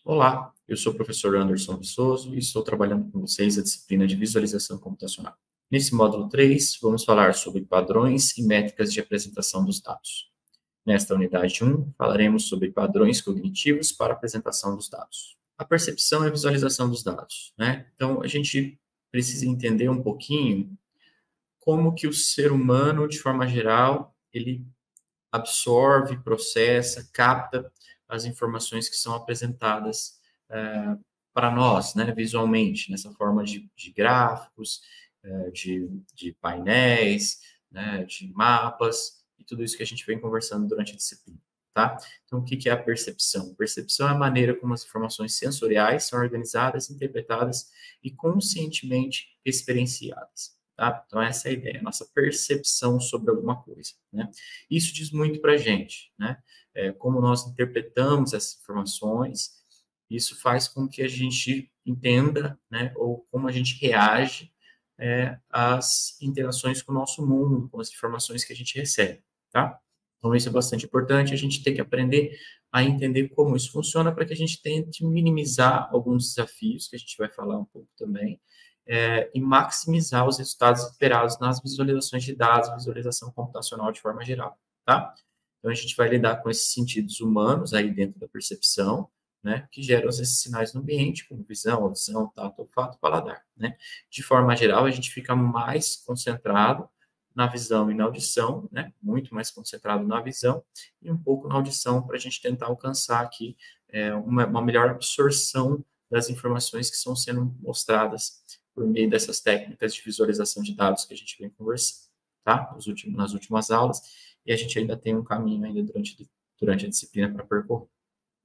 Olá, eu sou o professor Anderson Viçoso e estou trabalhando com vocês a disciplina de visualização computacional. Nesse módulo 3, vamos falar sobre padrões e métricas de apresentação dos dados. Nesta unidade 1, falaremos sobre padrões cognitivos para a apresentação dos dados. A percepção e a visualização dos dados, né? Então, a gente precisa entender um pouquinho como que o ser humano, de forma geral, ele absorve, processa, capta as informações que são apresentadas para nós, né, visualmente, nessa forma de gráficos, de painéis, né, de mapas, e tudo isso que a gente vem conversando durante a disciplina, tá? Então, o que é a percepção? Percepção é a maneira como as informações sensoriais são organizadas, interpretadas e conscientemente experienciadas. Tá? Então, essa é a ideia, a nossa percepção sobre alguma coisa. Né? Isso diz muito para a gente, né? Como nós interpretamos essas informações, isso faz com que a gente entenda, né, ou como a gente reage às interações com o nosso mundo, com as informações que a gente recebe. Tá? Então, isso é bastante importante, a gente tem que aprender a entender como isso funciona para que a gente tente minimizar alguns desafios, que a gente vai falar um pouco também, e maximizar os resultados esperados nas visualizações de dados, visualização computacional de forma geral, tá? Então, a gente vai lidar com esses sentidos humanos aí dentro da percepção, né, que geram esses sinais no ambiente, como visão, audição, tato, olfato, paladar, né? De forma geral, a gente fica mais concentrado na visão e na audição, né? Muito mais concentrado na visão e um pouco na audição para a gente tentar alcançar aqui uma melhor absorção das informações que estão sendo mostradas por meio dessas técnicas de visualização de dados que a gente vem conversando, tá? Nas últimas aulas, e a gente ainda tem um caminho ainda durante a disciplina para percorrer.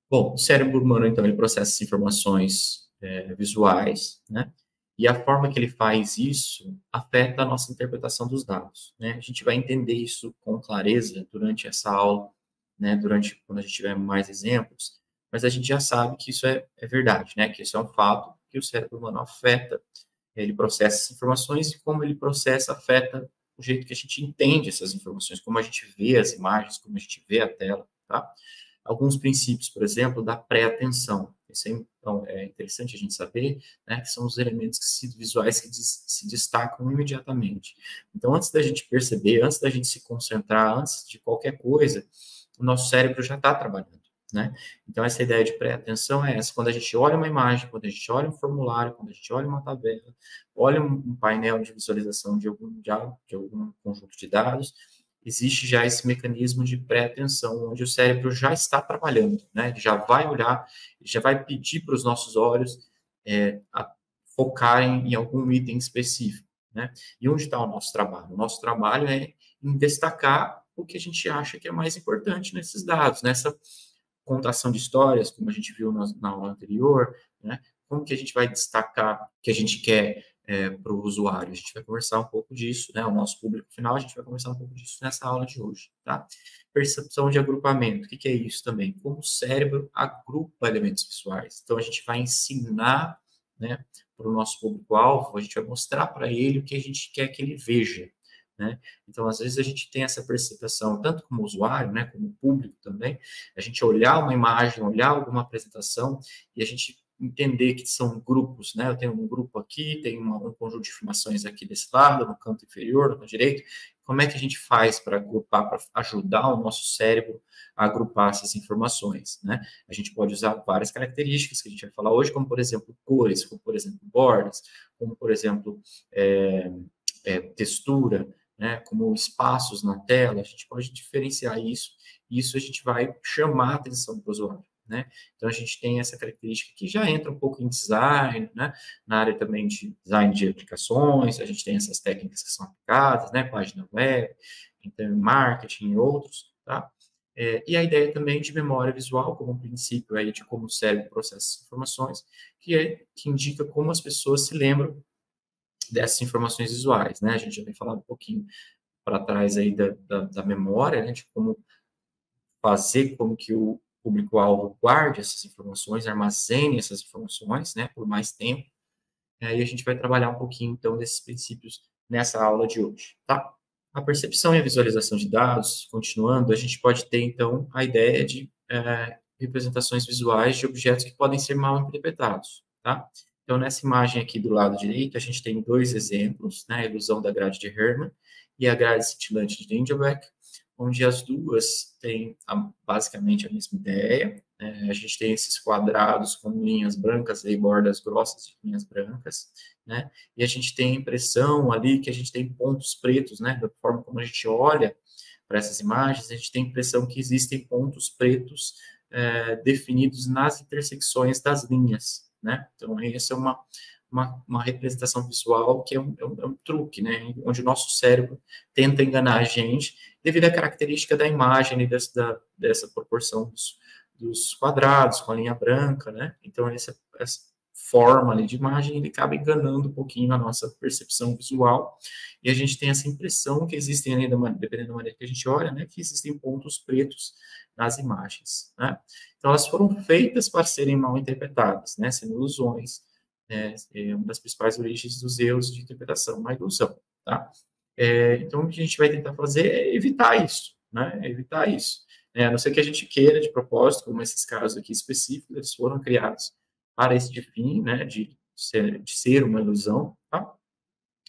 Bom, o cérebro humano, então, ele processa informações visuais, né? E a forma que ele faz isso afeta a nossa interpretação dos dados, né? A gente vai entender isso com clareza durante essa aula, né? Quando a gente tiver mais exemplos, mas a gente já sabe que isso é verdade, né? Que isso é um fato, que o cérebro humano afeta, ele processa essas informações e como ele processa afeta o jeito que a gente entende essas informações, como a gente vê as imagens, como a gente vê a tela, tá? Alguns princípios, por exemplo, da pré-atenção. Isso então, é interessante a gente saber, né, que são os elementos visuais que se destacam imediatamente. Então, antes da gente perceber, antes da gente se concentrar, antes de qualquer coisa, o nosso cérebro já está trabalhando. Né? Então, essa ideia de pré-atenção é essa. Quando a gente olha uma imagem, quando a gente olha um formulário, quando a gente olha uma tabela, olha um painel de visualização de algum conjunto de dados, existe já esse mecanismo de pré-atenção, onde o cérebro já está trabalhando, né? Ele já vai olhar, já vai pedir para os nossos olhos a focarem em algum item específico, né? E onde está o nosso trabalho? O nosso trabalho é em destacar o que a gente acha que é mais importante nesses dados, nessa contação de histórias, como a gente viu na aula anterior, né? Como que a gente vai destacar o que a gente quer para o usuário? A gente vai conversar um pouco disso, né? O nosso público final, a gente vai conversar um pouco disso nessa aula de hoje, tá? Percepção de agrupamento, o que é isso também? Como o cérebro agrupa elementos visuais. Então, a gente vai ensinar, né, para o nosso público-alvo, a gente vai mostrar para ele o que a gente quer que ele veja, né? Então, às vezes, a gente tem essa percepção, tanto como usuário, né, como público também, a gente olhar uma imagem, olhar alguma apresentação e a gente entender que são grupos, né? Eu tenho um grupo aqui, tem um conjunto de informações aqui desse lado, no canto inferior, no canto direito. Como é que a gente faz para agrupar, para ajudar o nosso cérebro a agrupar essas informações, né? A gente pode usar várias características que a gente vai falar hoje, como, por exemplo, cores, como, por exemplo, bordas, como, por exemplo, textura, né, como espaços na tela, a gente pode diferenciar isso, e isso a gente vai chamar a atenção do usuário, né? Então, a gente tem essa característica que já entra um pouco em design, né? Na área também de design de aplicações, a gente tem essas técnicas que são aplicadas, né? Página web, então, marketing e outros, tá? E a ideia também de memória visual, como um princípio aí de como o cérebro processa informações, que indica como as pessoas se lembram dessas informações visuais, né? A gente já vem falando um pouquinho para trás aí da memória, né? De como fazer com que o público-alvo guarde essas informações, armazene essas informações, né? Por mais tempo. E a gente vai trabalhar um pouquinho, então, desses princípios nessa aula de hoje, tá? A percepção e a visualização de dados, continuando, a gente pode ter, então, a ideia de representações visuais de objetos que podem ser mal interpretados, tá? Então, nessa imagem aqui do lado direito, a gente tem dois exemplos, né? A ilusão da grade de Hermann e a grade cintilante de Dindlbeck, onde as duas têm basicamente a mesma ideia, né? A gente tem esses quadrados com linhas brancas e bordas grossas de linhas brancas, né? E a gente tem a impressão ali que a gente tem pontos pretos, né? Da forma como a gente olha para essas imagens, a gente tem a impressão que existem pontos pretos definidos nas intersecções das linhas, né? Então, essa é uma representação visual que é um truque, né? Onde o nosso cérebro tenta enganar a gente devido à característica da imagem e dessa proporção dos quadrados com a linha branca, né? Então, essa forma ali de imagem, ele acaba enganando um pouquinho a nossa percepção visual, e a gente tem essa impressão que existem ali, dependendo da maneira que a gente olha, né, que existem pontos pretos nas imagens, né? Então, elas foram feitas para serem mal interpretadas, né, sendo ilusões, né, uma das principais origens dos erros de interpretação, uma ilusão, tá? Então, o que a gente vai tentar fazer é evitar isso, né, evitar isso. A não ser que a gente queira, de propósito, como esses casos aqui específicos, eles foram criados para esse fim, né, de ser uma ilusão, tá?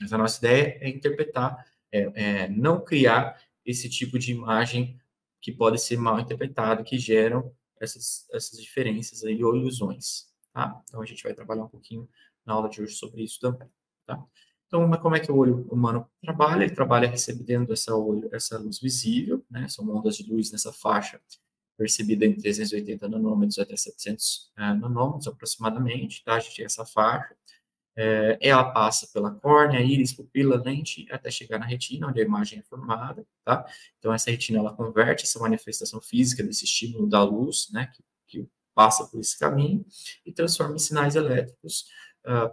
Mas a nossa ideia é interpretar, não criar esse tipo de imagem que pode ser mal interpretada, que geram essas diferenças aí ou ilusões, tá? Então, a gente vai trabalhar um pouquinho na aula de hoje sobre isso também, tá? Então, como é que o olho humano trabalha? Ele trabalha recebendo essa luz visível, né? São ondas de luz nessa faixa percebida em 380 nanômetros até 700 nanômetros aproximadamente, tá? A gente tem essa faixa. Ela passa pela córnea, íris, pupila, lente, até chegar na retina, onde a imagem é formada, tá? Então, essa retina, ela converte essa manifestação física desse estímulo da luz, né, que passa por esse caminho, e transforma em sinais elétricos.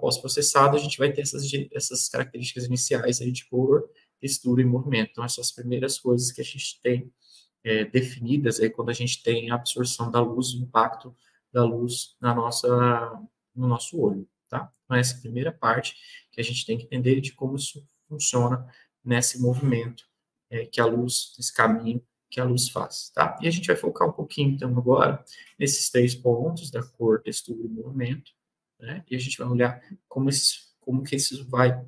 Pós-processado, a gente vai ter essas características iniciais aí de cor, textura e movimento. Então, essas primeiras coisas que a gente tem definidas aí quando a gente tem a absorção da luz, o impacto da luz no nosso olho, tá? Então, essa é a primeira parte que a gente tem que entender de como isso funciona nesse movimento que a luz, nesse caminho que a luz faz, tá? E a gente vai focar um pouquinho, então, agora, nesses 3 pontos da cor, textura e movimento, né? E a gente vai olhar como que isso vai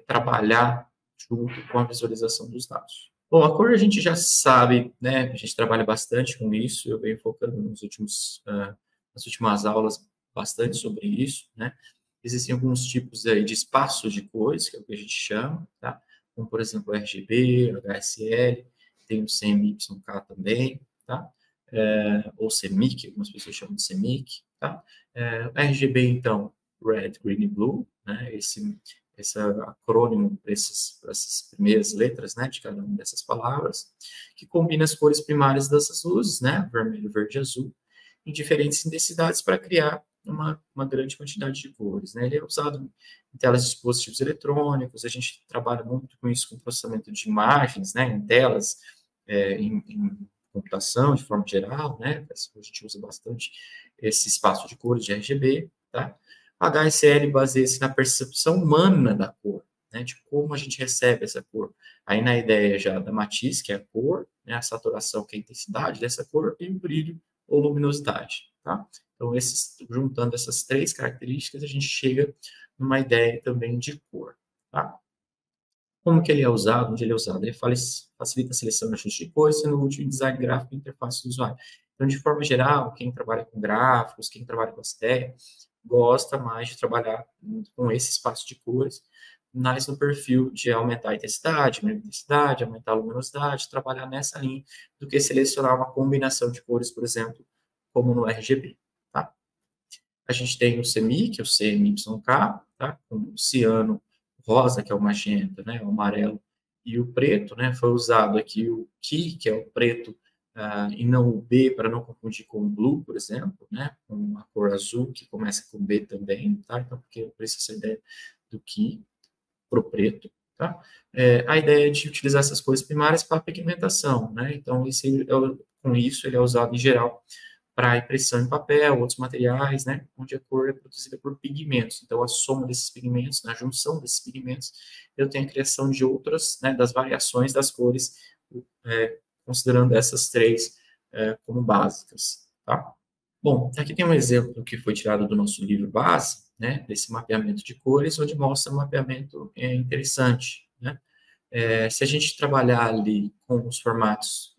trabalhar junto com a visualização dos dados. Bom, a cor a gente já sabe, né? A gente trabalha bastante com isso. Eu venho focando nas últimas aulas bastante sobre isso, né? Existem alguns tipos aí de espaços de cores, que é o que a gente chama, tá? Como, por exemplo, RGB, HSL, tem o CMYK também, tá? Ou CMYK, algumas pessoas chamam de CMYK, tá? RGB, então, Red, Green e Blue, né? Esse acrônimo para essas primeiras letras, né, de cada uma dessas palavras, que combina as cores primárias dessas luzes, né, vermelho, verde e azul, em diferentes intensidades para criar uma grande quantidade de cores, né. Ele é usado em telas de dispositivos eletrônicos, a gente trabalha muito com isso, com processamento de imagens, né, em telas, em computação, de forma geral, né, a gente usa bastante esse espaço de cores de RGB, tá. HSL baseia-se na percepção humana da cor, né, de como a gente recebe essa cor. Aí na ideia já da matiz, que é a cor, né, a saturação, que é a intensidade dessa cor, e o brilho ou luminosidade, tá? Então, juntando essas 3 características, a gente chega numa ideia também de cor, tá? Como que ele é usado, onde ele é usado? Ele facilita a seleção e ajuste de cores, sendo útil em design gráfico e interface do usuário. Então, de forma geral, quem trabalha com gráficos, quem trabalha com essa ideia, gosta mais de trabalhar com esse espaço de cores, mais no perfil de aumentar a intensidade, diminuir a intensidade, aumentar a luminosidade, trabalhar nessa linha, do que selecionar uma combinação de cores, por exemplo, como no RGB, tá? A gente tem o CMYK, o CMYK, tá? Com o ciano, rosa, que é o magenta, né? O amarelo e o preto, né? Foi usado aqui o Ki, que é o preto, e não o B, para não confundir com o blue, por exemplo, né? Com a cor azul, que começa com B também, tá? Então, por isso essa ideia do Ki para o preto, tá? A ideia é de utilizar essas cores primárias para pigmentação, né? Então, com isso, ele é usado em geral para impressão em papel, outros materiais, né, onde a cor é produzida por pigmentos. Então, a soma desses pigmentos, na junção desses pigmentos, eu tenho a criação de outras, né, das variações das cores, considerando essas 3 como básicas, tá? Bom, aqui tem um exemplo que foi tirado do nosso livro base, né, desse mapeamento de cores, onde mostra um mapeamento interessante, né? Se a gente trabalhar ali com os formatos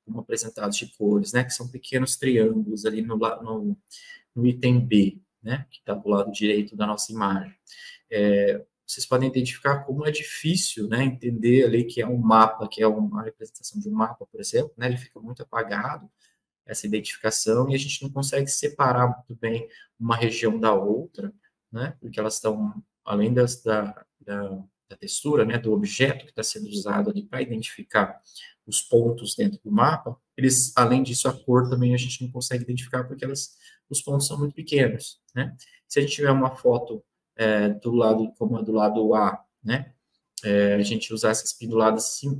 como apresentados de cores, né, que são pequenos triângulos ali no item B, né, que está do lado direito da nossa imagem, vocês podem identificar como é difícil, né, entender ali que é um mapa, que é uma representação de um mapa, por exemplo, né, ele fica muito apagado, essa identificação, e a gente não consegue separar muito bem uma região da outra, né, porque elas estão, além da textura, né, do objeto que está sendo usado ali para identificar os pontos dentro do mapa, eles, além disso, a cor também a gente não consegue identificar porque os pontos são muito pequenos, né. Se a gente tiver uma foto do lado, como a do lado A, né, a gente usar essas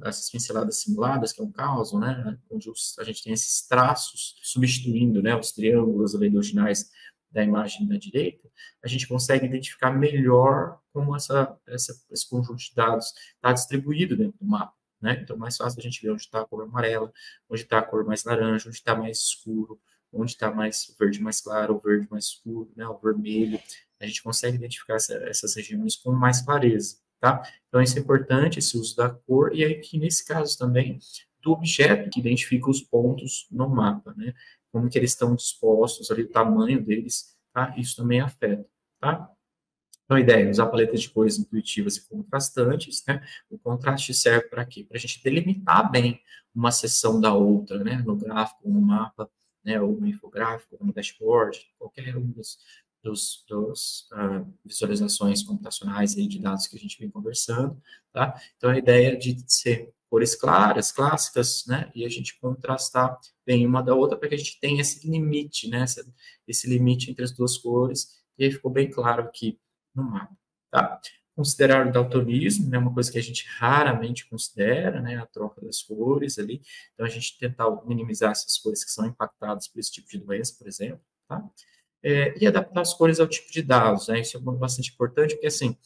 essas pinceladas simuladas, que é um caso, né, onde a gente tem esses traços substituindo, né, os triângulos ali originais da imagem da direita, a gente consegue identificar melhor como esse conjunto de dados está distribuído dentro do mapa, né? Então, mais fácil a gente ver onde está a cor amarela, onde está a cor mais laranja, onde está mais escuro, onde está mais o verde mais claro, o verde mais escuro, né, o vermelho. A gente consegue identificar essas regiões com mais clareza, tá? Então, isso é importante, esse uso da cor, e aqui nesse caso também, do objeto que identifica os pontos no mapa, né? Como que eles estão dispostos ali, o tamanho deles, tá? Isso também afeta, tá? Então, a ideia é usar paletas de cores intuitivas e contrastantes, né? O contraste serve para quê? Para a gente delimitar bem uma seção da outra, né? No gráfico, no mapa, né? Ou no infográfico, ou no dashboard, qualquer um dos visualizações computacionais aí de dados que a gente vem conversando, tá? Então, a ideia é de ser cores claras, clássicas, né? E a gente contrastar bem uma da outra para que a gente tenha esse limite, né? Esse limite entre as duas cores. E aí ficou bem claro aqui no mapa, tá? Considerar o daltonismo, né, uma coisa que a gente raramente considera, né, a troca das cores ali, então a gente tentar minimizar essas cores que são impactadas por esse tipo de doença, por exemplo, tá? E adaptar as cores ao tipo de dados, né, isso é bastante importante, porque assim,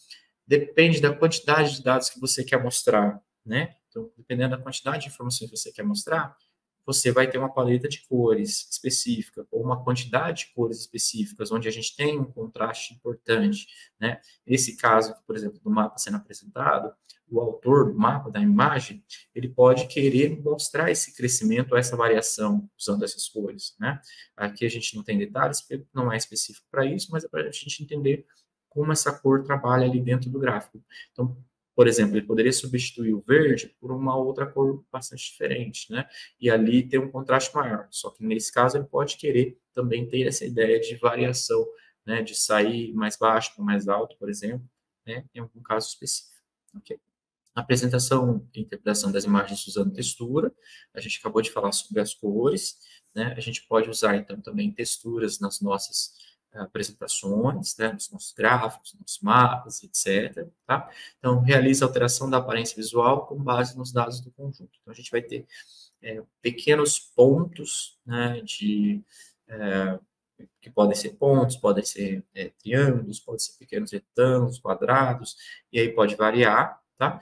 depende da quantidade de dados que você quer mostrar, né, então dependendo da quantidade de informações que você quer mostrar, você vai ter uma paleta de cores específica, ou uma quantidade de cores específicas, onde a gente tem um contraste importante, né? Nesse caso, por exemplo, do mapa sendo apresentado, o autor do mapa, da imagem, ele pode querer mostrar esse crescimento, essa variação, usando essas cores, né? Aqui a gente não tem detalhes, porque não é específico para isso, mas é para a gente entender como essa cor trabalha ali dentro do gráfico. Então, por exemplo, ele poderia substituir o verde por uma outra cor bastante diferente, né? E ali ter um contraste maior. Só que nesse caso ele pode querer também ter essa ideia de variação, né? De sair mais baixo para mais alto, por exemplo, né? Em algum caso específico. Okay? Apresentação e interpretação das imagens usando textura. A gente acabou de falar sobre as cores, né? A gente pode usar, então, também texturas nas nossas apresentações, né? Nos nossos gráficos, nos mapas, etc. Tá? Então, realiza a alteração da aparência visual com base nos dados do conjunto. Então, a gente vai ter pequenos pontos, né? Que podem ser pontos, podem ser triângulos, podem ser pequenos retângulos, quadrados, e aí pode variar, tá?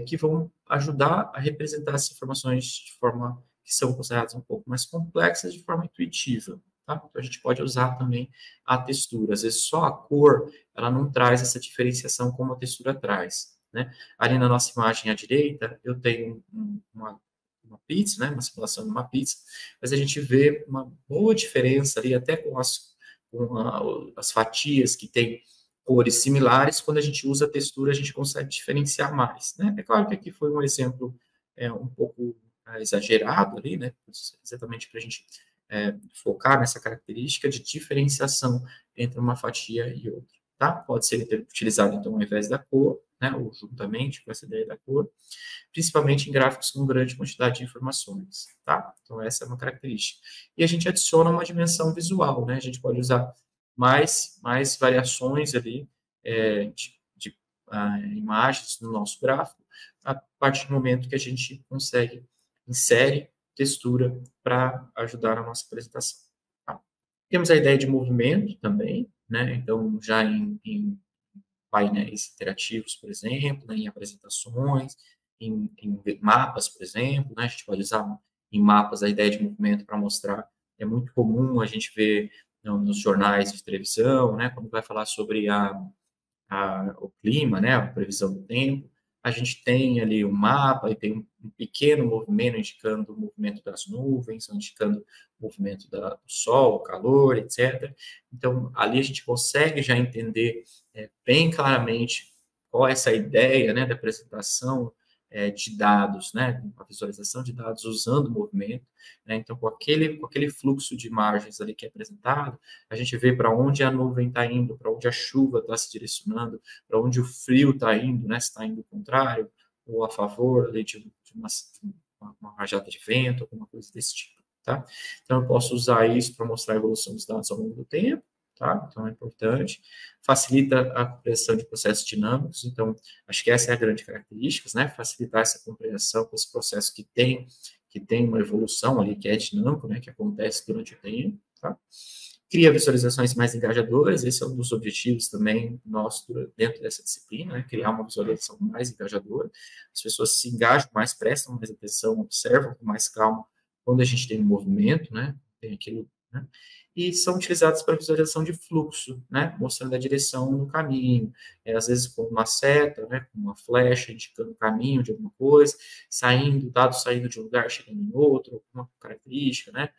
Que vão ajudar a representar essas informações de forma que são consideradas um pouco mais complexas, de forma intuitiva, tá? Então, a gente pode usar também a textura. Às vezes, só a cor, ela não traz essa diferenciação como a textura traz, né? Ali na nossa imagem à direita, eu tenho uma pizza, né? Uma simulação de uma pizza, mas a gente vê uma boa diferença ali, até com as fatias que tem cores similares, quando a gente usa a textura, a gente consegue diferenciar mais, né? É claro que aqui foi um exemplo um pouco exagerado ali, né? Exatamente para a gente focar nessa característica de diferenciação entre uma fatia e outra, tá? Pode ser utilizado, então, ao invés da cor, né? Ou juntamente com essa ideia da cor, principalmente em gráficos com grande quantidade de informações, tá? Então, essa é uma característica. E a gente adiciona uma dimensão visual, né? A gente pode usar mais variações ali de imagens no nosso gráfico, a partir do momento que a gente insere textura para ajudar na nossa apresentação. Tá? Temos a ideia de movimento também, né? Então, já em painéis interativos, por exemplo, né? Em apresentações, em mapas, por exemplo, né? A gente pode usar em mapas a ideia de movimento para mostrar é muito comum a gente ver nos jornais de televisão, né, quando vai falar sobre o clima, né, a previsão do tempo, a gente tem ali um mapa e tem um pequeno movimento indicando o movimento das nuvens, indicando o movimento do sol, o calor, etc. Então, ali a gente consegue já entender bem claramente qual é essa ideia, né, da apresentação de dados, né, a visualização de dados usando o movimento, né, então com aquele fluxo de imagens ali que é apresentado, a gente vê para onde a nuvem está indo, para onde a chuva está se direcionando, para onde o frio está indo, né, se está indo ao contrário, ou a favor ali, de uma rajada de vento, alguma coisa desse tipo, tá? Então eu posso usar isso para mostrar a evolução dos dados ao longo do tempo, tá? Então é importante. Facilita a compreensão de processos dinâmicos, então acho que essa é a grande característica, né? Facilitar essa compreensão com esse processo que tem uma evolução ali, que é dinâmico, né? Que acontece durante o tempo, tá? Cria visualizações mais engajadoras, esse é um dos objetivos também nosso dentro dessa disciplina, né? Criar uma visualização mais engajadora. As pessoas se engajam mais, prestam mais atenção, observam com mais calma quando a gente tem um movimento, né? Tem aquilo, né? E são utilizados para visualização de fluxo, né? Mostrando a direção no caminho, às vezes com uma seta, né? Com uma flecha indicando o caminho de alguma coisa, dados saindo de um lugar, chegando em outro, alguma característica, né?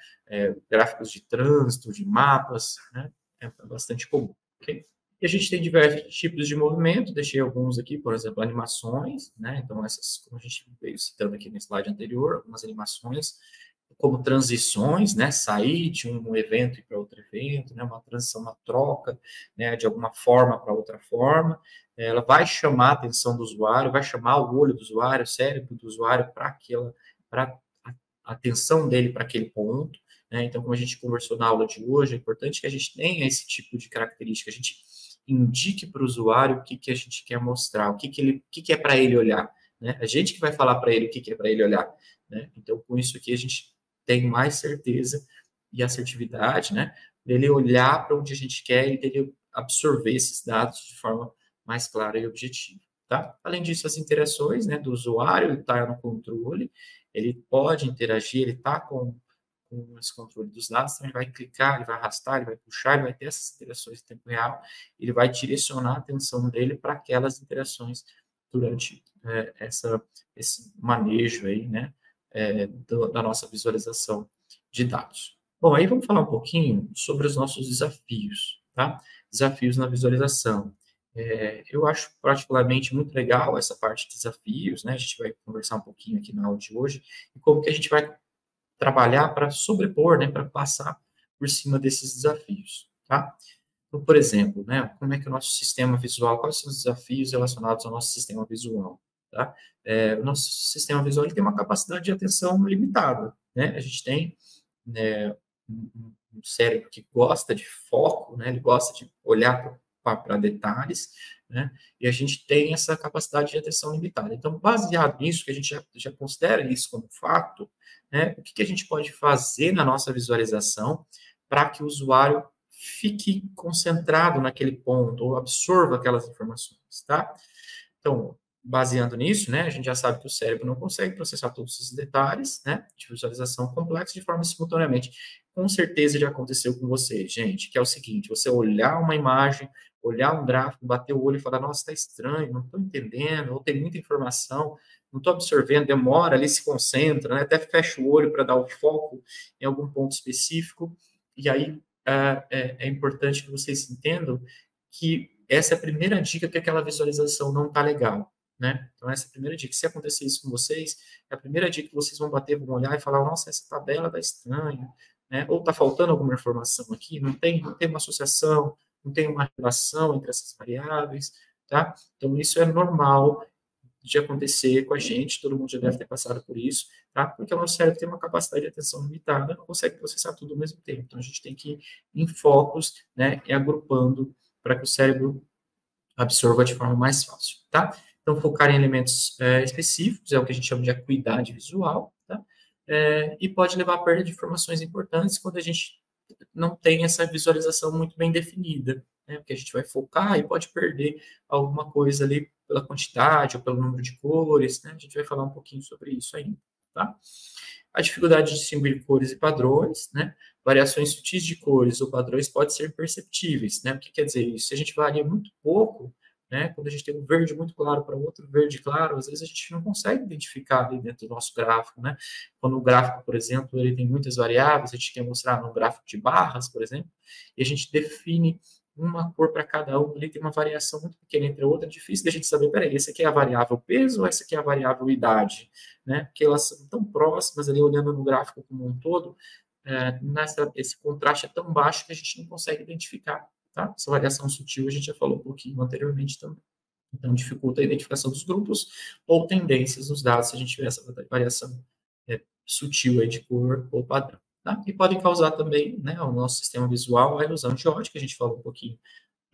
Gráficos de trânsito, de mapas, né? É bastante comum, ok? E a gente tem diversos tipos de movimento, deixei alguns aqui, por exemplo, animações, né? Então, essas, como a gente veio citando aqui no slide anterior, algumas animações, como transições, né? Sair de um evento e para outro evento, né? Uma transição, uma troca, né? De alguma forma para outra forma. Ela vai chamar a atenção do usuário, vai chamar o olho do usuário, o cérebro do usuário para a atenção dele para aquele ponto. Né? Então, como a gente conversou na aula de hoje, é importante que a gente tenha esse tipo de característica, a gente indique para o usuário o que a gente quer mostrar, o que é para ele olhar. Né? A gente que vai falar para ele o que é para ele olhar. Né? Então, com isso aqui, a gente tem mais certeza e assertividade, né? Dele olhar para onde a gente quer e dele absorver esses dados de forma mais clara e objetiva. Tá? Além disso, as interações, né, do usuário estar no controle, ele pode interagir, ele está com esse controle dos dados, então ele vai clicar, ele vai arrastar, ele vai puxar, ele vai ter essas interações em tempo real, ele vai direcionar a atenção dele para aquelas interações durante esse manejo aí, né, da nossa visualização de dados. Bom, aí vamos falar um pouquinho sobre os nossos desafios, tá? Desafios na visualização. Eu acho particularmente muito legal essa parte de desafios, né? A gente vai conversar um pouquinho aqui na aula de hoje, e como que a gente vai trabalhar para sobrepor, né, para passar por cima desses desafios, tá? Então, por exemplo, né, como é que o nosso sistema visual, quais são os desafios relacionados ao nosso sistema visual, tá? O nosso sistema visual ele tem uma capacidade de atenção limitada, né? A gente tem um cérebro que gosta de foco, né? Ele gosta de olhar para detalhes, né? E a gente tem essa capacidade de atenção limitada. Então, baseado nisso, que a gente já considera isso como fato, né? O que a gente pode fazer na nossa visualização para que o usuário fique concentrado naquele ponto ou absorva aquelas informações, tá? Então, baseando nisso, né, a gente já sabe que o cérebro não consegue processar todos esses detalhes, né, de visualização complexa de forma simultaneamente. Com certeza já aconteceu com você, gente, que é o seguinte, você olhar uma imagem, olhar um gráfico, bater o olho e falar, nossa, está estranho, não estou entendendo, ou tem muita informação, não estou absorvendo, demora, ali se concentra, né, até fecha o olho para dar o foco em algum ponto específico, e aí é importante que vocês entendam que essa é a primeira dica que aquela visualização não está legal, né? Então, essa é a primeira dica. Se acontecer isso com vocês, é a primeira dica que vocês vão bater, vão olhar e falar, nossa, essa tabela está estranha, né? Ou está faltando alguma informação aqui, não tem uma associação, não tem uma relação entre essas variáveis, tá? Então, isso é normal de acontecer com a gente, todo mundo já deve ter passado por isso, tá? Porque o nosso cérebro tem uma capacidade de atenção limitada, não consegue processar tudo ao mesmo tempo. Então, a gente tem que ir em focos, né, e agrupando para que o cérebro absorva de forma mais fácil, tá? Então, focar em elementos específicos é o que a gente chama de acuidade visual, tá? E pode levar à perda de informações importantes quando a gente não tem essa visualização muito bem definida, né? Porque a gente vai focar e pode perder alguma coisa ali pela quantidade ou pelo número de cores, né? A gente vai falar um pouquinho sobre isso ainda, tá? A dificuldade de distinguir cores e padrões, né? Variações sutis de cores ou padrões podem ser perceptíveis, né? O que quer dizer isso? Se a gente varia muito pouco, né? Quando a gente tem um verde muito claro para outro verde claro, às vezes a gente não consegue identificar ali dentro do nosso gráfico, né? Quando o gráfico, por exemplo, ele tem muitas variáveis, a gente quer mostrar um gráfico de barras, por exemplo, e a gente define uma cor para cada um, ali tem uma variação muito pequena entre a outra, é difícil da gente saber, peraí, essa aqui é a variável peso ou essa aqui é a variável idade, né? Porque elas são tão próximas ali, olhando no gráfico como um todo, esse contraste é tão baixo que a gente não consegue identificar, tá? Essa variação sutil a gente já falou um pouquinho anteriormente também. Então, dificulta a identificação dos grupos ou tendências nos dados se a gente tiver essa variação sutil aí de cor ou padrão. Tá? E podem causar também, né, ao nosso sistema visual a ilusão de ótica, a gente falou um pouquinho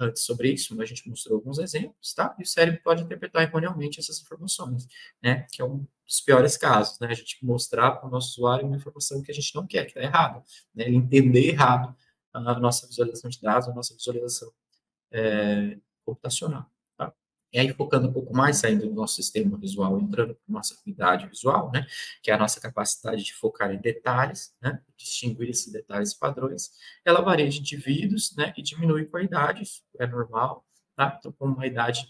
antes sobre isso, mas a gente mostrou alguns exemplos, tá? E o cérebro pode interpretar erroneamente essas informações, né? Que é um dos piores casos, né? A gente mostrar para o nosso usuário uma informação que a gente não quer, que está errada, né? Ele entender errado a nossa visualização de dados, a nossa visualização computacional, tá? E aí, focando um pouco mais, saindo do nosso sistema visual, entrando para a nossa acuidade visual, né, que é a nossa capacidade de focar em detalhes, né, distinguir esses detalhes e padrões, ela varia de indivíduos, né, e diminui com a idade, isso é normal, tá? Então, com uma idade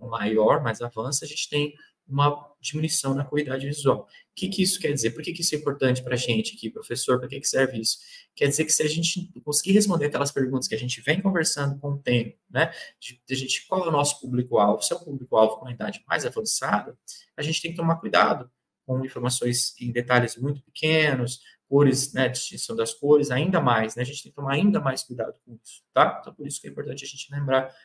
maior, mais avança, a gente tem uma diminuição na acuidade visual. O que isso quer dizer? Por que isso é importante para a gente aqui, professor? Para que serve isso? Quer dizer que se a gente conseguir responder aquelas perguntas que a gente vem conversando com o tempo, né, de gente, qual é o nosso público-alvo? Se é um público-alvo com uma idade mais avançada, a gente tem que tomar cuidado com informações em detalhes muito pequenos, cores, né, distinção das cores, ainda mais, né, a gente tem que tomar ainda mais cuidado com isso, tá? Então, por isso que é importante a gente lembrar,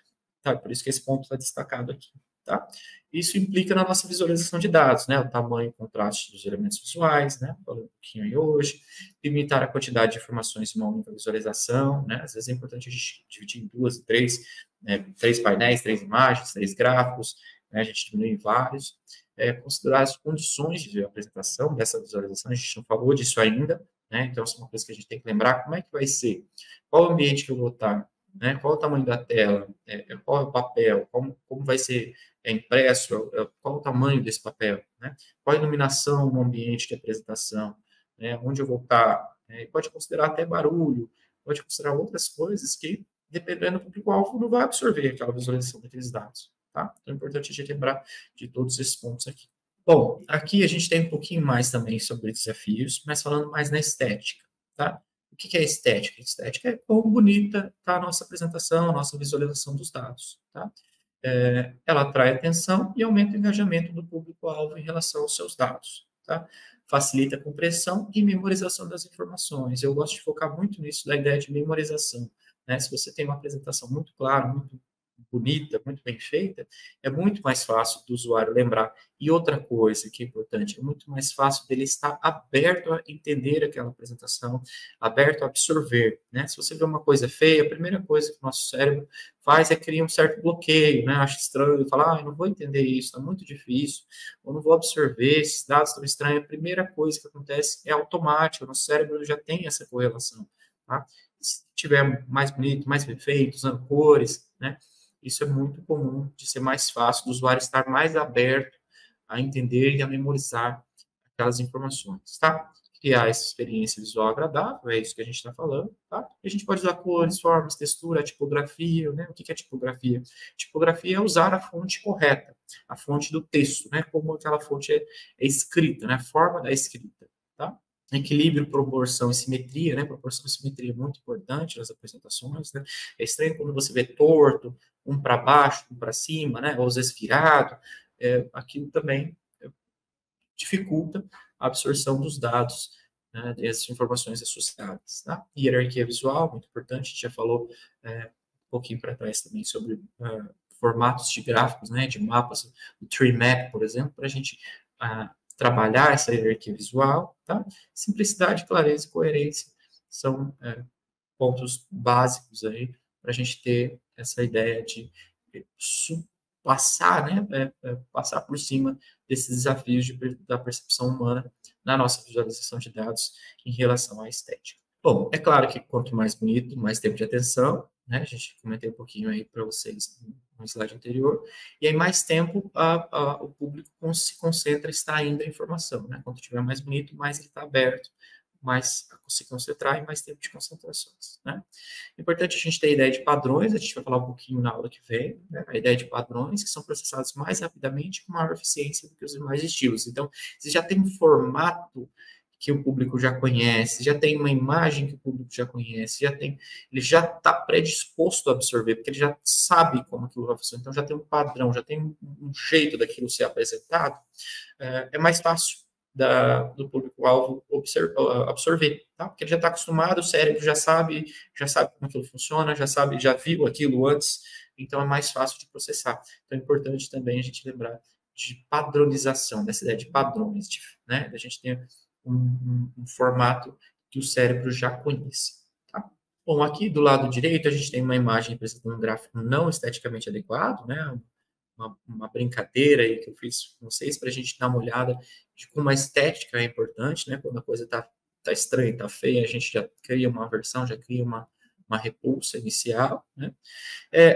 tá? Por isso que esse ponto está destacado aqui. Tá? Isso implica na nossa visualização de dados, né? O tamanho e contraste dos elementos visuais, né? Falei um pouquinho aí hoje. Limitar a quantidade de informações em uma única visualização, né? Às vezes é importante a gente dividir em duas, três, né? Três painéis, três imagens, três gráficos, né? A gente diminui em vários. Considerar as condições de apresentação dessa visualização, a gente não falou disso ainda, né? Então, isso é uma coisa que a gente tem que lembrar, como é que vai ser? Qual o ambiente que eu vou estar? Né? Qual o tamanho da tela? Qual é o papel? Como vai ser impresso? Qual o tamanho desse papel? Né? Qual a iluminação no ambiente de apresentação? Né? Onde eu vou estar? Pode considerar até barulho, pode considerar outras coisas que, dependendo do público-alvo, não vai absorver aquela visualização daqueles dados. Tá? Então, é importante a gente lembrar de todos esses pontos aqui. Bom, aqui a gente tem um pouquinho mais também sobre desafios, mas falando mais na estética. Tá? O que é estética? Estética é quão bonita está a nossa apresentação, a nossa visualização dos dados. Tá? Ela atrai atenção e aumenta o engajamento do público-alvo em relação aos seus dados. Tá? Facilita a compreensão e memorização das informações. Eu gosto de focar muito nisso, da ideia de memorização. Né? Se você tem uma apresentação muito clara, muito bonita, muito bem feita, é muito mais fácil do usuário lembrar. E outra coisa que é importante, é muito mais fácil dele estar aberto a entender aquela apresentação, aberto a absorver, né? Se você vê uma coisa feia, a primeira coisa que o nosso cérebro faz é criar um certo bloqueio, né? Acha estranho, fala, eu não vou entender isso, está muito difícil, ou não vou absorver, esses dados estão estranhos. A primeira coisa que acontece é automática, o nosso cérebro já tem essa correlação, tá? Se tiver mais bonito, mais bem feito, usando cores, né? Isso é muito comum de ser mais fácil, do usuário estar mais aberto a entender e a memorizar aquelas informações, tá? Criar essa experiência visual agradável, é isso que a gente está falando, tá? E a gente pode usar cores, formas, textura, tipografia, né? O que é tipografia? Tipografia é usar a fonte correta, a fonte do texto, né? Como aquela fonte é escrita, né? A forma da escrita, tá? Equilíbrio, proporção e simetria, né? Proporção e simetria é muito importante nas apresentações, né? É estranho quando você vê torto, um para baixo, um para cima, né? Ou às vezes virado, aquilo também dificulta a absorção dos dados, né, dessas informações associadas. Tá? Hierarquia visual, muito importante, a gente já falou um pouquinho para trás também sobre formatos de gráficos, né, de mapas, o tree map, por exemplo, para a gente trabalhar essa hierarquia visual. Tá? Simplicidade, clareza e coerência são pontos básicos aí para a gente ter essa ideia de passar, né, passar por cima desses desafios da percepção humana na nossa visualização de dados em relação à estética. Bom, é claro que quanto mais bonito, mais tempo de atenção, né, a gente comentei um pouquinho aí para vocês no slide anterior, e aí mais tempo o público se concentra extraindo a informação, né? Quanto tiver mais bonito, mais ele está aberto, mais se concentrar e mais tempo de concentrações, né? É importante a gente ter a ideia de padrões, a gente vai falar um pouquinho na aula que vem, né? A ideia de padrões que são processados mais rapidamente com maior eficiência do que os demais estilos. Então, você já tem um formato que o público já conhece, já tem uma imagem que o público já conhece, ele já está predisposto a absorver, porque ele já sabe como aquilo vai funcionar, então já tem um padrão, já tem um jeito daquilo ser apresentado, é mais fácil do público-alvo absorver, tá? Porque ele já está acostumado, o cérebro já sabe como aquilo funciona, já viu aquilo antes, então é mais fácil de processar. Então é importante também a gente lembrar de padronização, dessa ideia de padrões, né? Da gente ter um formato que o cérebro já conhece. Tá? Bom, aqui do lado direito a gente tem uma imagem apresentando um gráfico não esteticamente adequado, né? Uma brincadeira aí que eu fiz com vocês para a gente dar uma olhada de como a estética é importante, né? Quando a coisa tá estranha, tá feia, a gente já cria uma aversão, já cria uma repulsa inicial, né?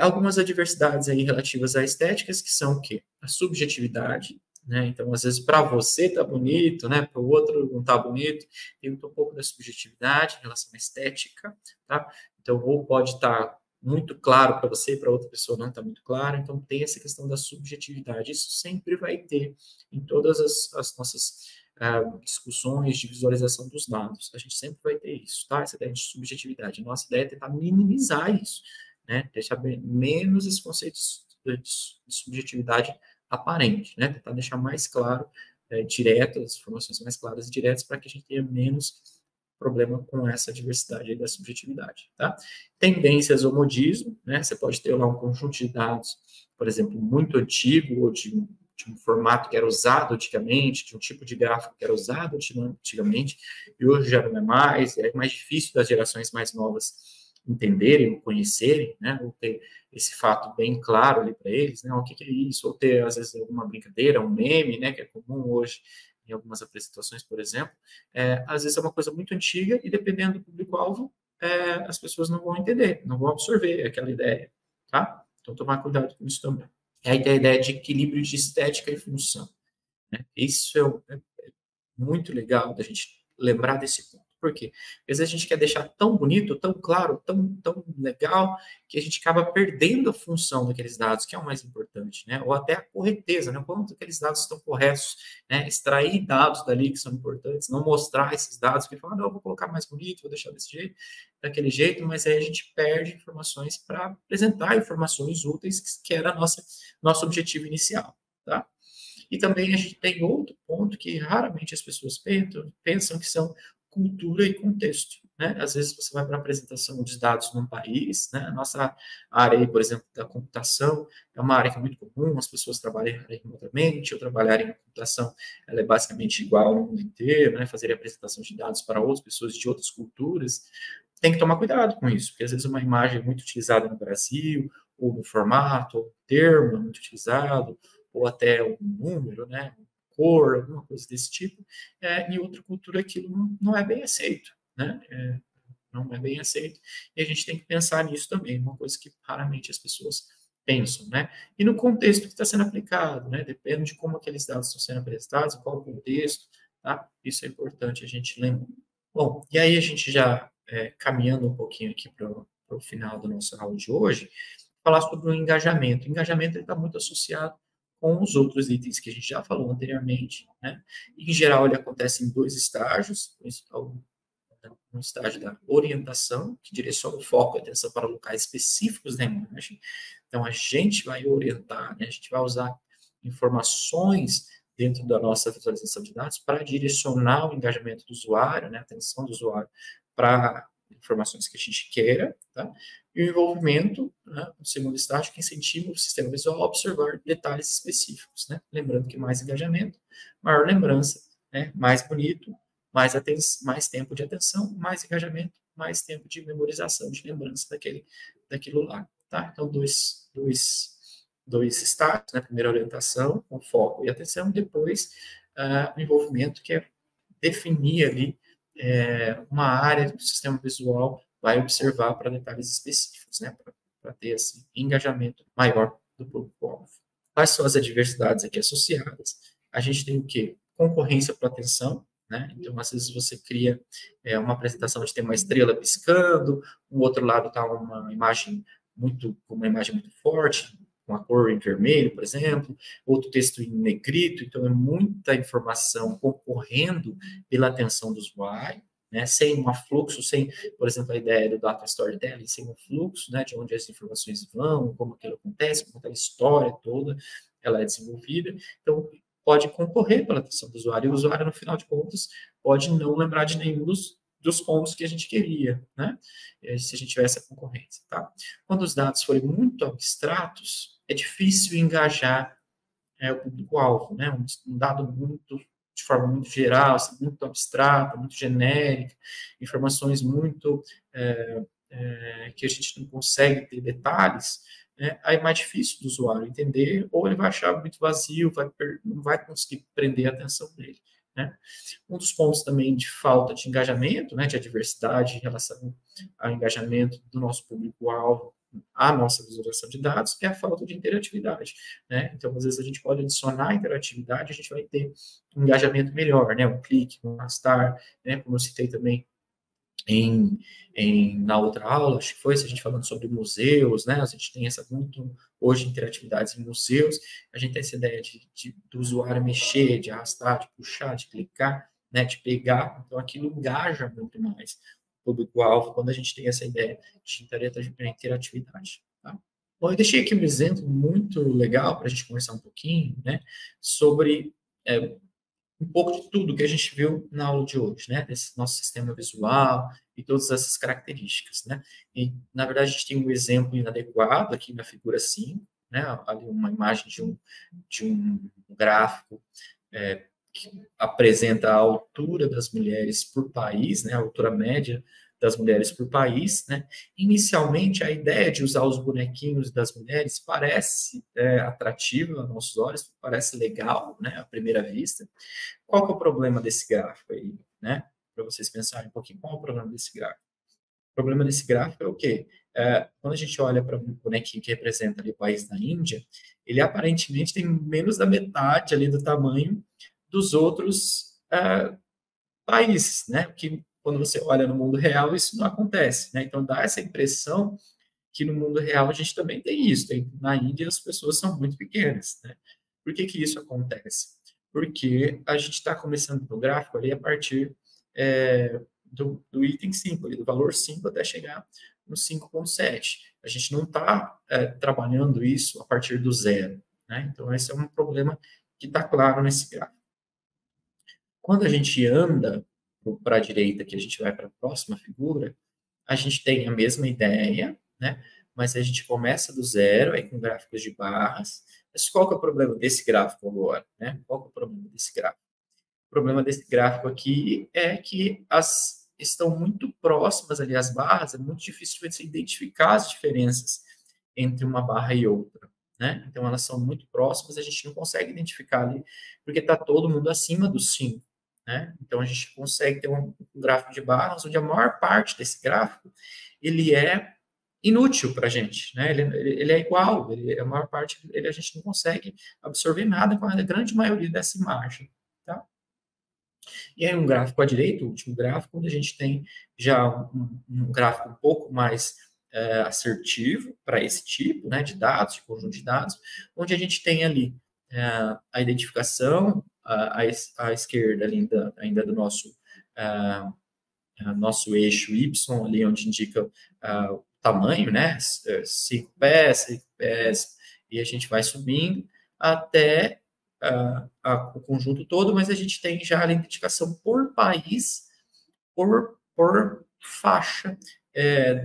Algumas adversidades aí relativas à estéticas, que são o quê? A subjetividade, né? Então, às vezes, para você tá bonito, né? Para o outro não tá bonito. Tem um pouco da subjetividade em relação à estética, tá? Então, ou pode estar muito claro para você e para outra pessoa não está muito claro. Então, tem essa questão da subjetividade. Isso sempre vai ter em todas as nossas discussões de visualização dos dados. A gente sempre vai ter isso, tá? Essa ideia de subjetividade. A nossa ideia é tentar minimizar isso, né? Deixar menos esses conceitos de subjetividade aparente, né? Tentar deixar mais claro, direto, as informações mais claras e diretas para que a gente tenha menos problema com essa diversidade aí da subjetividade, tá? Tendências ao modismo, né? Você pode ter lá um conjunto de dados, por exemplo, muito antigo, ou de um formato que era usado antigamente, de um tipo de gráfico que era usado antigamente, e hoje já não é mais difícil das gerações mais novas entenderem, conhecerem, né, ou ter esse fato bem claro ali para eles, né, o que é isso, ou ter, às vezes, alguma brincadeira, um meme, né, que é comum hoje em algumas apresentações, por exemplo, às vezes é uma coisa muito antiga e, dependendo do público-alvo, as pessoas não vão entender, não vão absorver aquela ideia, tá? Então, tomar cuidado com isso também. Aí tem a ideia de equilíbrio de estética e função, né? Isso é muito legal da gente lembrar desse ponto. Por quê? Porque às vezes a gente quer deixar tão bonito, tão claro, tão legal, que a gente acaba perdendo a função daqueles dados, que é o mais importante, né? Ou até a correteza, né? Quanto aqueles dados estão corretos, né? Extrair dados dali que são importantes, não mostrar esses dados, que falam, não, eu vou colocar mais bonito, vou deixar desse jeito, daquele jeito, mas aí a gente perde informações para apresentar informações úteis, que era nosso objetivo inicial, tá? E também a gente tem outro ponto que raramente as pessoas pensam que são cultura e contexto, né? Às vezes você vai para a apresentação de dados num país, né? A nossa área aí, por exemplo, da computação, é uma área que é muito comum, as pessoas trabalharem remotamente ou trabalharem em computação, ela é basicamente igual no mundo inteiro, né? Fazer apresentação de dados para outras pessoas de outras culturas, tem que tomar cuidado com isso, porque às vezes uma imagem é muito utilizada no Brasil, ou no formato, ou no termo é muito utilizado, ou até um número, né? Cor, alguma coisa desse tipo, em outra cultura aquilo não é bem aceito, né? Não é bem aceito, e a gente tem que pensar nisso também, uma coisa que raramente as pessoas pensam, né? E no contexto que está sendo aplicado, né? Depende de como aqueles dados estão sendo apresentados, qual o contexto, tá? Isso é importante a gente lembrar. Bom, e aí a gente já caminhando um pouquinho aqui para o final da nossa aula de hoje, falar sobre o engajamento. O engajamento está muito associado com os outros itens que a gente já falou anteriormente, né? Em geral, ele acontece em dois estágios, um estágio da orientação, que direciona o foco e a atenção para locais específicos da imagem. Então, a gente vai orientar, né? A gente vai usar informações dentro da nossa visualização de dados para direcionar o engajamento do usuário, né? A atenção do usuário para informações que a gente queira, tá? E o envolvimento, né, o segundo estágio, que incentiva o sistema visual a observar detalhes específicos, né? Lembrando que mais engajamento, maior lembrança, né? Mais bonito, mais tempo de atenção, mais engajamento, mais tempo de memorização, de lembrança daquilo lá, tá? Então, dois estágios, né? Primeiro a orientação, com foco e atenção, depois o envolvimento, que é definir ali uma área do sistema visual vai observar para detalhes específicos, né, para ter esse engajamento maior do público-alvo. Quais são as adversidades aqui associadas? A gente tem o quê? Concorrência por atenção, né? Então, às vezes você cria uma apresentação onde tem uma estrela piscando, o outro lado está uma imagem muito forte, com a cor em vermelho, por exemplo, outro texto em negrito, então é muita informação concorrendo pela atenção do usuário, né, sem um fluxo, sem, por exemplo, a ideia do data storytelling, sem um fluxo, né, de onde as informações vão, como aquilo acontece, como aquela história toda, ela é desenvolvida, então pode concorrer pela atenção do usuário, e o usuário, no final de contas, pode não lembrar de nenhum dos pontos que a gente queria, né, se a gente tivesse a concorrência, tá? Quando os dados forem muito abstratos, é difícil engajar o público-alvo, né? Um dado de forma muito geral, assim, muito abstrata, muito genérica, informações muito que a gente não consegue ter detalhes, né? Aí é mais difícil do usuário entender, ou ele vai achar muito vazio, não vai conseguir prender a atenção dele, né? Um dos pontos também de falta de engajamento, né, de adversidade em relação ao engajamento do nosso público-alvo, a nossa visualização de dados, é a falta de interatividade, né? Então, às vezes, a gente pode adicionar interatividade, a gente vai ter um engajamento melhor, né? Um clique, um arrastar, né? Como eu citei também na outra aula, acho que foi, se a gente falando sobre museus, né? A gente tem essa muito, hoje, interatividades em museus, a gente tem essa ideia do usuário mexer, de arrastar, de puxar, de clicar, né? De pegar, então aquilo engaja muito mais o público-alvo quando a gente tem essa ideia de interatividade, tá? Bom, eu deixei aqui um exemplo muito legal para a gente conversar um pouquinho, né? Sobre um pouco de tudo que a gente viu na aula de hoje, né? Desse nosso sistema visual e todas essas características, né? E, na verdade, a gente tem um exemplo inadequado aqui na figura 5, né? Ali uma imagem de um gráfico que apresenta a altura das mulheres por país, né? A altura média das mulheres por país, né? Inicialmente, a ideia de usar os bonequinhos das mulheres parece atrativa aos nossos olhos, parece legal, né? À primeira vista. Qual que é o problema desse gráfico aí, né? Para vocês pensarem um pouquinho, qual é o problema desse gráfico? O problema desse gráfico é o quê? Quando a gente olha para um bonequinho que representa ali o país da Índia, ele aparentemente tem menos da metade ali do tamanho dos outros países, né? Que quando você olha no mundo real, isso não acontece, né? Então dá essa impressão que no mundo real a gente também tem isso. Na Índia as pessoas são muito pequenas, né? Por que isso acontece? Porque a gente está começando no gráfico ali a partir do item 5, ali, do valor 5 até chegar no 5,7. A gente não está trabalhando isso a partir do zero, né? Então esse é um problema que está claro nesse gráfico. Quando a gente anda para a direita, que a gente vai para a próxima figura, a gente tem a mesma ideia, né? Mas a gente começa do zero, aí com gráficos de barras. Mas qual que é o problema desse gráfico agora, né? Qual que é o problema desse gráfico? O problema desse gráfico aqui é que estão muito próximas ali as barras, é muito difícil de você identificar as diferenças entre uma barra e outra, né? Então elas são muito próximas, a gente não consegue identificar ali, porque está todo mundo acima dos 5. Né? Então, a gente consegue ter um gráfico de barras, onde a maior parte desse gráfico, ele é inútil para a gente, né? Ele é igual, a maior parte, a gente não consegue absorver nada com a grande maioria dessa imagem, tá? E aí, um gráfico à direita, o último gráfico, onde a gente tem já um gráfico um pouco mais assertivo para esse tipo, né, de dados, de conjunto de dados, onde a gente tem ali a identificação à esquerda ainda do nosso eixo Y, ali onde indica o tamanho, né? 5 pés, 5 pés, e a gente vai subindo até o conjunto todo, mas a gente tem já a identificação por país, por faixa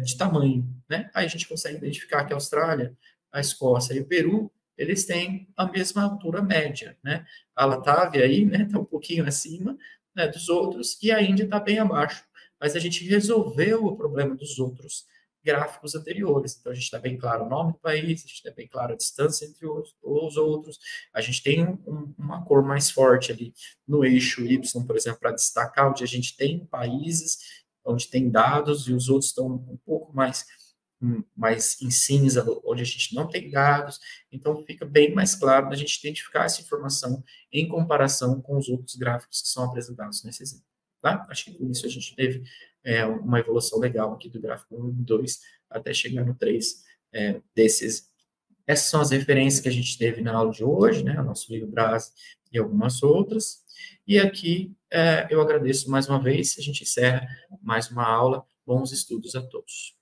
de tamanho, né? Aí a gente consegue identificar que a Austrália, a Escócia e o Peru, eles têm a mesma altura média, né? A Latávia aí, né, está um pouquinho acima, né, dos outros, e a Índia está bem abaixo. Mas a gente resolveu o problema dos outros gráficos anteriores. Então, a gente está bem claro o nome do país, a gente está bem claro a distância entre os outros, a gente tem uma cor mais forte ali no eixo Y, por exemplo, para destacar onde a gente tem países, onde tem dados, e os outros estão um pouco mais mais em cinza, onde a gente não tem dados, então fica bem mais claro a gente identificar essa informação em comparação com os outros gráficos que são apresentados nesse exemplo. Tá? Acho que com isso a gente teve uma evolução legal aqui do gráfico 1 e 2 até chegar no 3 desses. Essas são as referências que a gente teve na aula de hoje, né? O nosso livro Brás e algumas outras. E aqui eu agradeço mais uma vez, a gente encerra mais uma aula. Bons estudos a todos.